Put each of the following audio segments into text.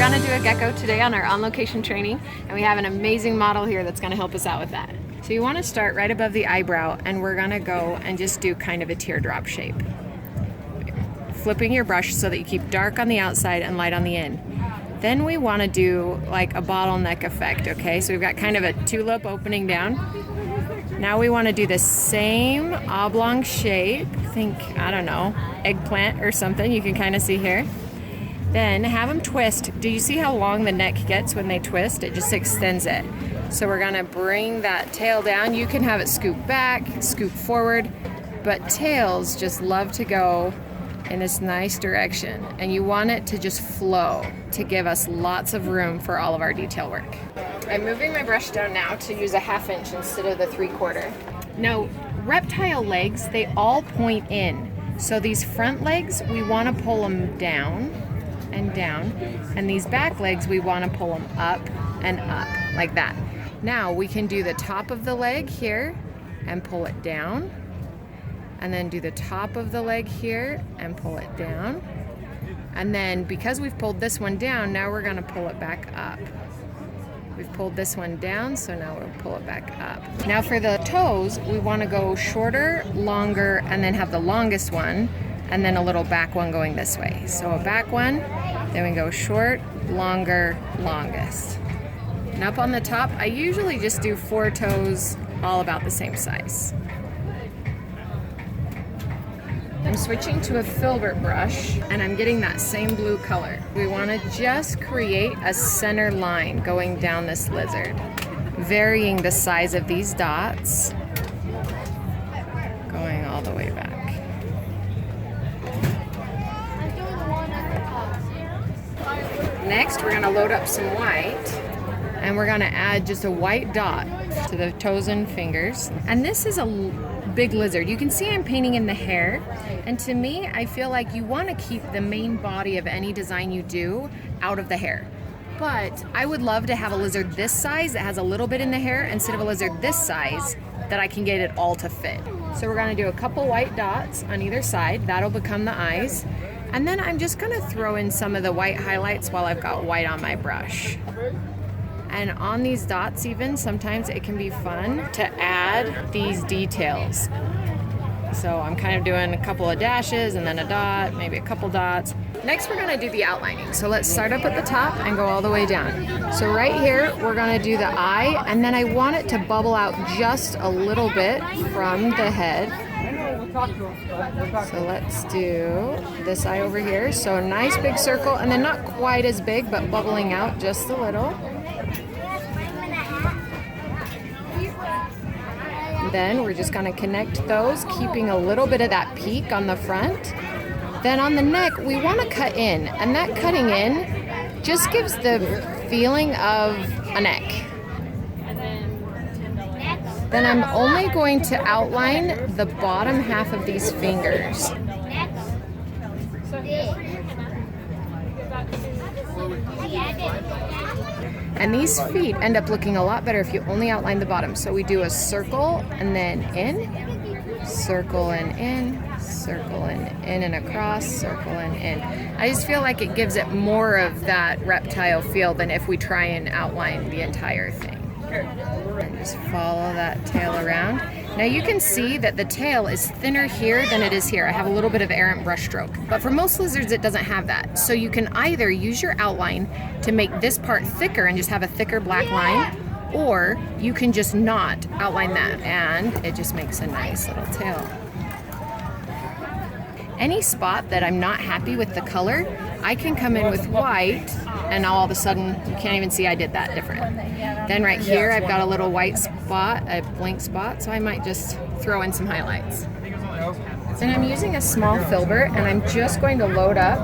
gonna do a gecko today on our on-location training, and we have an amazing model here that's gonna help us out with that. So you wanna start right above the eyebrow, and we're gonna go and just do kind of a teardrop shape. Flipping your brush so that you keep dark on the outside and light on the in. Then we wanna do like a bottleneck effect, okay? So we've got kind of a tulip opening down. Now we wanna do the same oblong shape, think, I don't know, eggplant or something, you can kind of see here. Then have them twist. Do you see how long the neck gets when they twist? It just extends it. So we're gonna bring that tail down. You can have it scoop back, scoop forward, but tails just love to go in this nice direction. And you want it to just flow to give us lots of room for all of our detail work. I'm moving my brush down now to use a 1/2 inch instead of the 3/4. Now, reptile legs, they all point in. So these front legs, we wanna pull them down and down, and these back legs we want to pull them up and up like that. Now we can do the top of the leg here and pull it down, and then do the top of the leg here and pull it down, and then because we've pulled this one down, now we're going to pull it back up. We've pulled this one down, so now we'll pull it back up. Now for the toes, we want to go shorter, longer, and then have the longest one, and then a little back one going this way. So a back one, then we go short, longer, longest. And up on the top, I usually just do 4 toes all about the same size. I'm switching to a filbert brush, and I'm getting that same blue color. We want to just create a center line going down this lizard, varying the size of these dots, going all the way back. Next, we're gonna load up some white, and we're gonna add just a white dot to the toes and fingers. And this is a big lizard. You can see I'm painting in the hair, and to me, I feel like you wanna keep the main body of any design you do out of the hair. But I would love to have a lizard this size that has a little bit in the hair instead of a lizard this size that I can get it all to fit. So we're gonna do a couple white dots on either side. That'll become the eyes. And then I'm just gonna throw in some of the white highlights while I've got white on my brush. And on these dots even, sometimes it can be fun to add these details. So I'm kind of doing a couple of dashes and then a dot, maybe a couple dots. Next we're gonna do the outlining. So let's start up at the top and go all the way down. So right here, we're gonna do the eye, and then I want it to bubble out just a little bit from the head. So let's do this eye over here. So a nice big circle, and then not quite as big, but bubbling out just a little. Then we're just gonna connect those, keeping a little bit of that peak on the front. Then on the neck, we wanna cut in, and that cutting in just gives the feeling of a neck. Then I'm only going to outline the bottom half of these fingers. And these feet end up looking a lot better if you only outline the bottom. So we do a circle and then in, circle and in, circle and in and across, circle and in. I just feel like it gives it more of that reptile feel than if we try and outline the entire thing. And just follow that tail around. Now you can see that the tail is thinner here than it is here. I have a little bit of errant brush stroke, but for most lizards it doesn't have that. So you can either use your outline to make this part thicker and just have a thicker black line, or you can just not outline that and it just makes a nice little tail. Any spot that I'm not happy with the color, I can come in with white, and all of a sudden you can't even see I did that different. Then right here I've got a little white spot, a blank spot, so I might just throw in some highlights. And I'm using a small filbert, and I'm just going to load up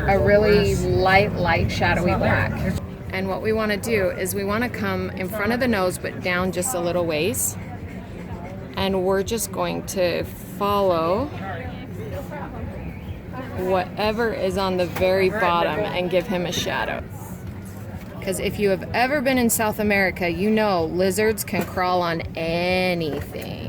a really light shadowy black. And what we want to do is we want to come in front of the nose but down just a little ways, and we're just going to follow whatever is on the very bottom and give him a shadow. Because if you have ever been in South America, you know lizards can crawl on anything.